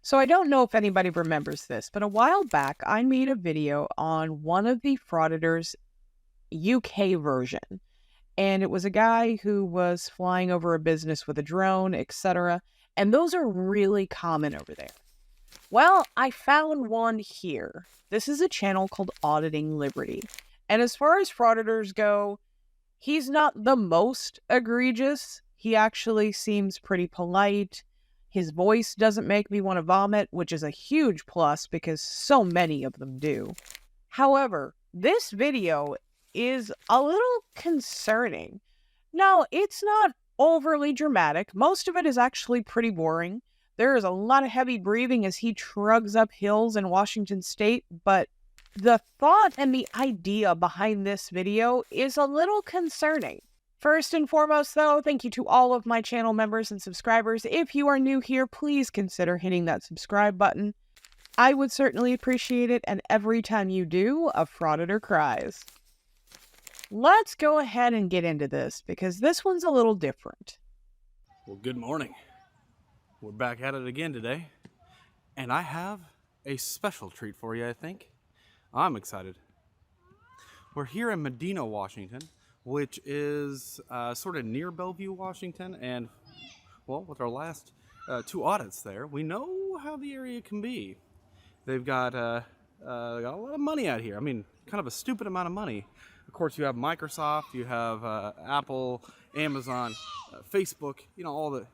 So I don't know if anybody remembers this, but a while back I made a video on one of the Frauditor's UK version. And it was a guy who was flying over a business with a drone, etc. And those are really common over there. Well, I found one here. This is a channel called Auditing Liberty. And as far as frauditors go, he's not the most egregious. He actually seems pretty polite. His voice doesn't make me want to vomit, which is a huge plus because so many of them do. However, this video is a little concerning. No, it's not overly dramatic. Most of it is actually pretty boring. There is a lot of heavy breathing as he trugs up hills in Washington state, but the thought and the idea behind this video is a little concerning. First and foremost, though, thank you to all of my channel members and subscribers. If you are new here, please consider hitting that subscribe button. I would certainly appreciate it, and every time you do, a frauditor cries. Let's go ahead and get into this, because this one's a little different. Well, good morning. We're back at it again today, and I have a special treat for you, I think. I'm excited. We're here in Medina, Washington, which is sort of near Bellevue, Washington, and, well, with our last two audits there, we know how the area can be. They've got a lot of money out here. I mean, kind of a stupid amount of money. Of course, you have Microsoft, you have Apple, Amazon, Facebook, you know, all the...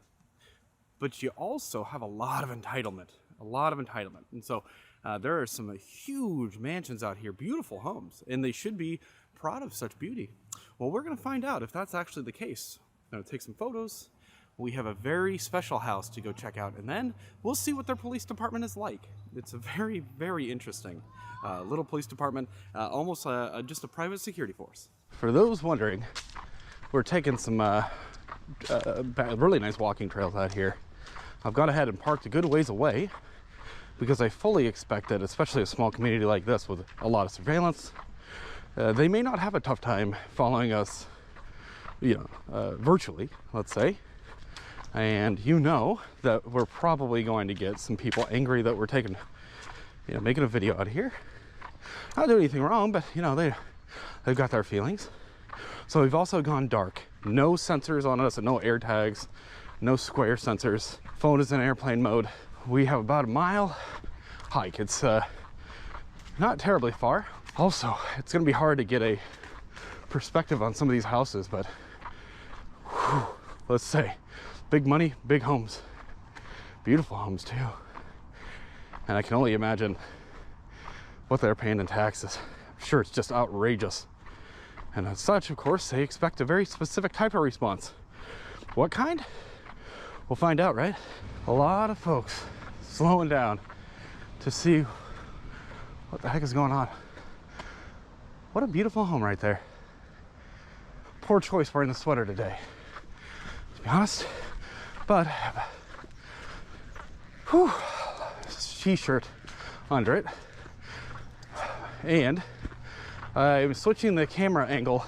But you also have a lot of entitlement, And so there are some huge mansions out here, beautiful homes, and they should be proud of such beauty. Well, we're going to find out if that's actually the case. I'm going to take some photos. We have a very special house to go check out, and then we'll see what their police department is like. It's a very, very interesting little police department, almost just a private security force. For those wondering, we're taking some really nice walking trails out here. I've gone ahead and parked a good ways away because I fully expect that, especially a small community like this with a lot of surveillance, they may not have a tough time following us, virtually, let's say. And you know that we're probably going to get some people angry that we're taking, making a video out here. Not doing anything wrong, but they've got their feelings. So we've also gone dark. No sensors on us and no air tags, no square sensors. Phone is in airplane mode. We have about a mile hike. It's not terribly far. Also, it's gonna be hard to get a perspective on some of these houses, but let's say big money, big homes, beautiful homes too. And I can only imagine what they're paying in taxes. I'm sure it's just outrageous. And as such, of course, they expect a very specific type of response. What kind? We'll find out, right? A lot of folks slowing down to see what the heck is going on. What a beautiful home right there. Poor choice wearing the sweater today, to be honest. But, t-shirt under it. And I'm switching the camera angle.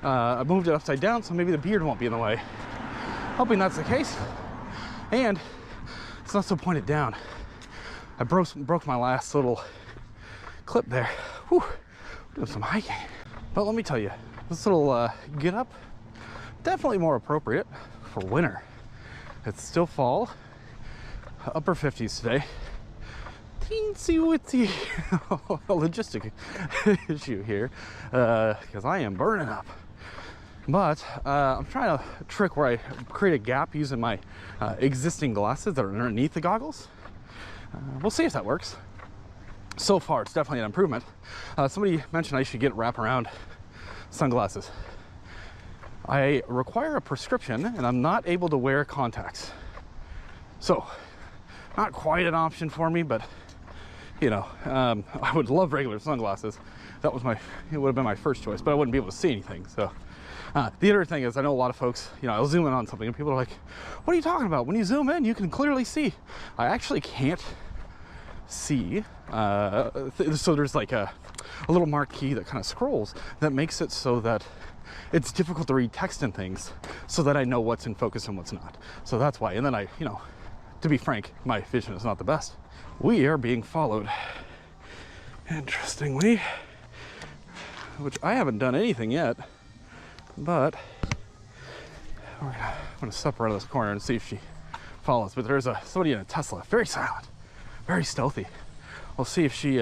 I moved it upside down, so maybe the beard won't be in the way. Hoping that's the case. And it's not so pointed down. I broke my last little clip there. Whew, doing some hiking. But let me tell you, this little get up, definitely more appropriate for winter. It's still fall, upper 50s today. Teensy witsy logistic issue here, because I am burning up. But I'm trying a trick where I create a gap using my existing glasses that are underneath the goggles. We'll see if that works. So far, it's definitely an improvement. Somebody mentioned I should get wraparound sunglasses. I require a prescription and I'm not able to wear contacts. So, not quite an option for me, but I would love regular sunglasses. It would have been my first choice, but I wouldn't be able to see anything. So the other thing is, I know a lot of folks, I'll zoom in on something and people are like, what are you talking about? When you zoom in, you can clearly see. I actually can't see. So there's like a little marquee that kind of scrolls that makes it so that it's difficult to read text and things so that I know what's in focus and what's not. So that's why. And then I, to be frank, my vision is not the best. We are being followed. Interestingly, which I haven't done anything yet, but I'm gonna step around this corner and see if she follows. But there's somebody in a Tesla, very silent, very stealthy. We'll see if she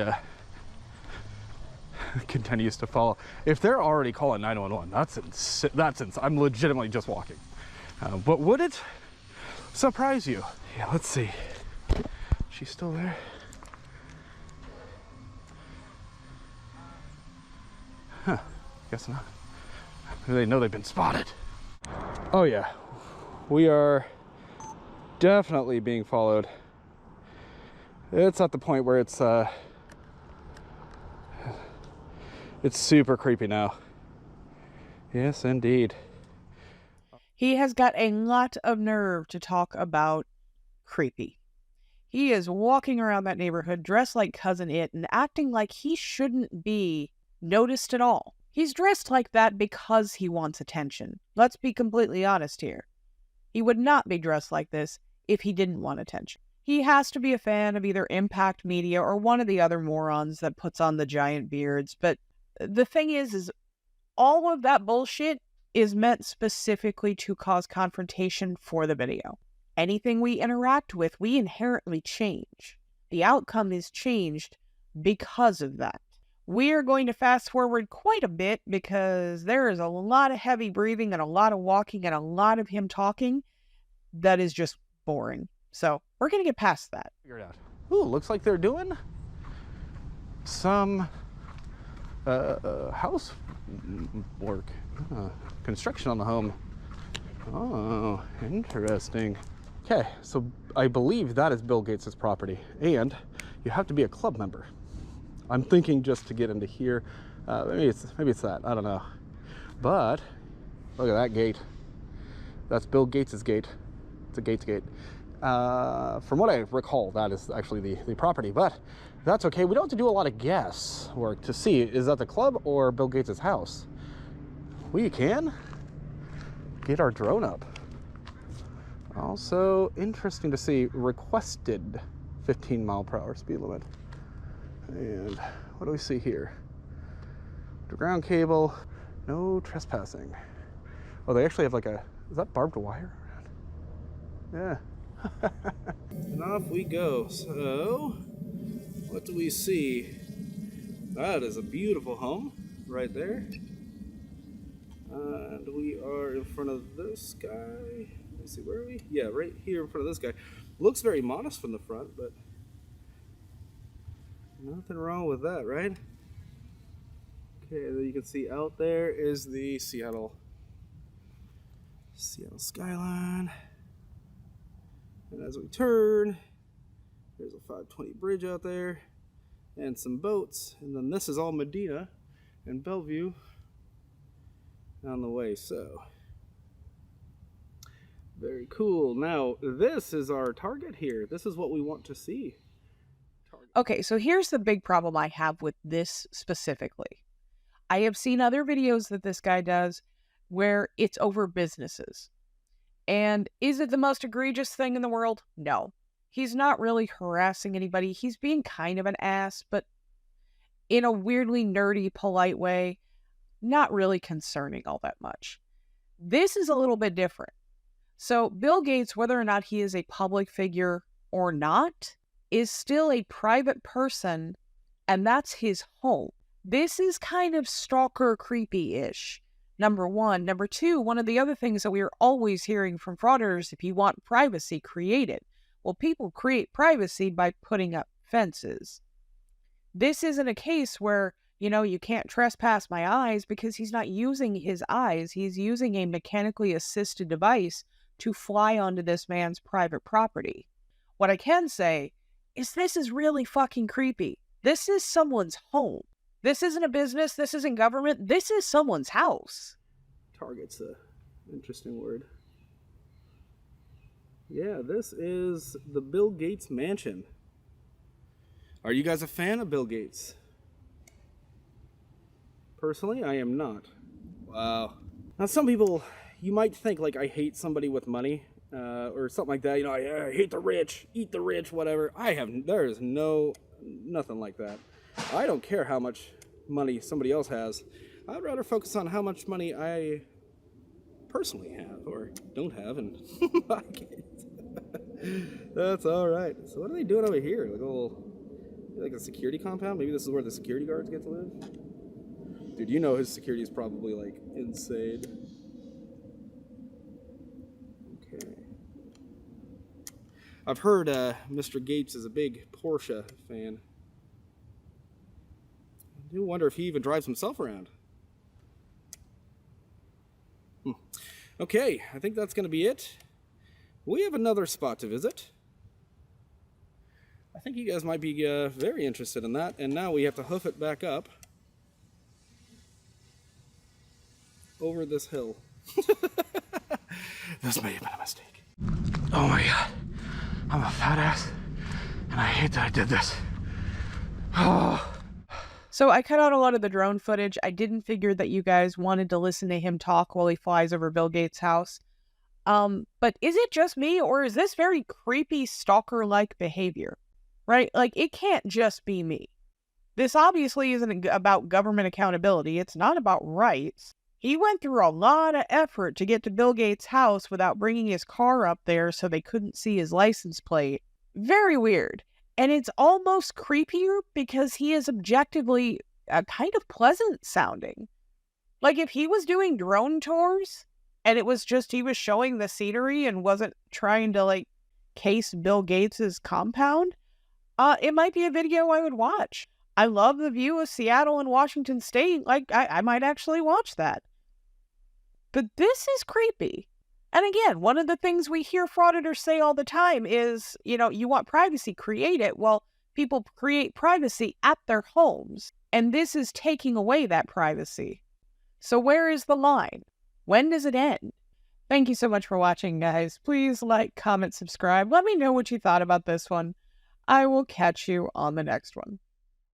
continues to follow. If they're already calling 911, that's I'm legitimately just walking. But would it surprise you? Yeah, let's see. She's still there. Huh, guess not. Maybe they know they've been spotted. Oh yeah, we are definitely being followed. It's at the point where it's super creepy now. Yes, indeed. He has got a lot of nerve to talk about creepy. He is walking around that neighborhood dressed like Cousin It and acting like he shouldn't be noticed at all. He's dressed like that because he wants attention. Let's be completely honest here. He would not be dressed like this if he didn't want attention. He has to be a fan of either Impact Media or one of the other morons that puts on the giant beards. But the thing is all of that bullshit is meant specifically to cause confrontation for the video. Anything we interact with, we inherently change. The outcome is changed because of that. We are going to fast forward quite a bit because there is a lot of heavy breathing and a lot of walking and a lot of him talking that is just boring. So we're going to get past that. Figure it out. Ooh, looks like they're doing some house work, construction on the home. Oh, interesting. Okay, so I believe that is Bill Gates' property, and you have to be a club member. I'm thinking just to get into here. Maybe it's that. I don't know. But look at that gate. That's Bill Gates' gate. It's a Gates gate. From what I recall, that is actually the property. But that's okay. We don't have to do a lot of guesswork to see, is that the club or Bill Gates' house? We can get our drone up. Also interesting to see, requested 15-mile-per-hour speed limit. And what do we see here? The ground cable, no trespassing. Oh, they actually have like is that barbed wire? Yeah. And off we go. So, what do we see? That is a beautiful home right there. And we are in front of this guy. Let's see, where are we? Yeah, right here in front of this guy. Looks very modest from the front, but nothing wrong with that, right? Okay, then you can see out there is the Seattle skyline. And as we turn, there's a 520 bridge out there and some boats. And then this is all Medina and Bellevue on the way. So, very cool. Now, this is our target here. This is what we want to see. Okay, so here's the big problem I have with this specifically. I have seen other videos that this guy does where it's over businesses. And is it the most egregious thing in the world? No. He's not really harassing anybody. He's being kind of an ass, but in a weirdly nerdy, polite way, not really concerning all that much. This is a little bit different. So Bill Gates, whether or not he is a public figure or not, is still a private person, and that's his home. This is kind of stalker creepy-ish. Number one. Number two, one of the other things that we are always hearing from frauditors, if you want privacy, create it. Well, people create privacy by putting up fences. This isn't a case where, you can't trespass my eyes, because he's not using his eyes. He's using a mechanically assisted device to fly onto this man's private property. What I can say is this is really fucking creepy. This is someone's home. This isn't a business. This isn't government. This is someone's house. Target's an interesting word. Yeah, this is the Bill Gates mansion. Are you guys a fan of Bill Gates? Personally, I am not. Wow. Now, some people, you might think like I hate somebody with money. or something like that. I hate the rich, eat the rich, whatever. There is nothing like that. I don't care how much money somebody else has. I'd rather focus on how much money I personally have or don't have, and that's all right. So what are they doing over here? Like a security compound? Maybe this is where the security guards get to live? Dude, his security is probably like insane. Okay. I've heard Mr. Gates is a big Porsche fan. I do wonder if he even drives himself around. Okay, I think that's going to be it. We have another spot to visit. I think you guys might be very interested in that. And now we have to hoof it back up over this hill. This may have been a mistake. Oh my God. I'm a fat ass. And I hate that I did this. Oh. So I cut out a lot of the drone footage. I didn't figure that you guys wanted to listen to him talk while he flies over Bill Gates' house. But is it just me, or is this very creepy stalker-like behavior? Right? Like, it can't just be me. This obviously isn't about government accountability. It's not about rights. He went through a lot of effort to get to Bill Gates' house without bringing his car up there so they couldn't see his license plate. Very weird. And it's almost creepier because he is objectively kind of pleasant sounding. Like, if he was doing drone tours and it was just he was showing the scenery and wasn't trying to, like, case Bill Gates's compound, it might be a video I would watch. I love the view of Seattle and Washington State. Like, I might actually watch that. But this is creepy. And again, one of the things we hear frauditors say all the time is, you want privacy, create it. Well, people create privacy at their homes, and this is taking away that privacy. So where is the line? When does it end? Thank you so much for watching, guys. Please like, comment, subscribe. Let me know what you thought about this one. I will catch you on the next one.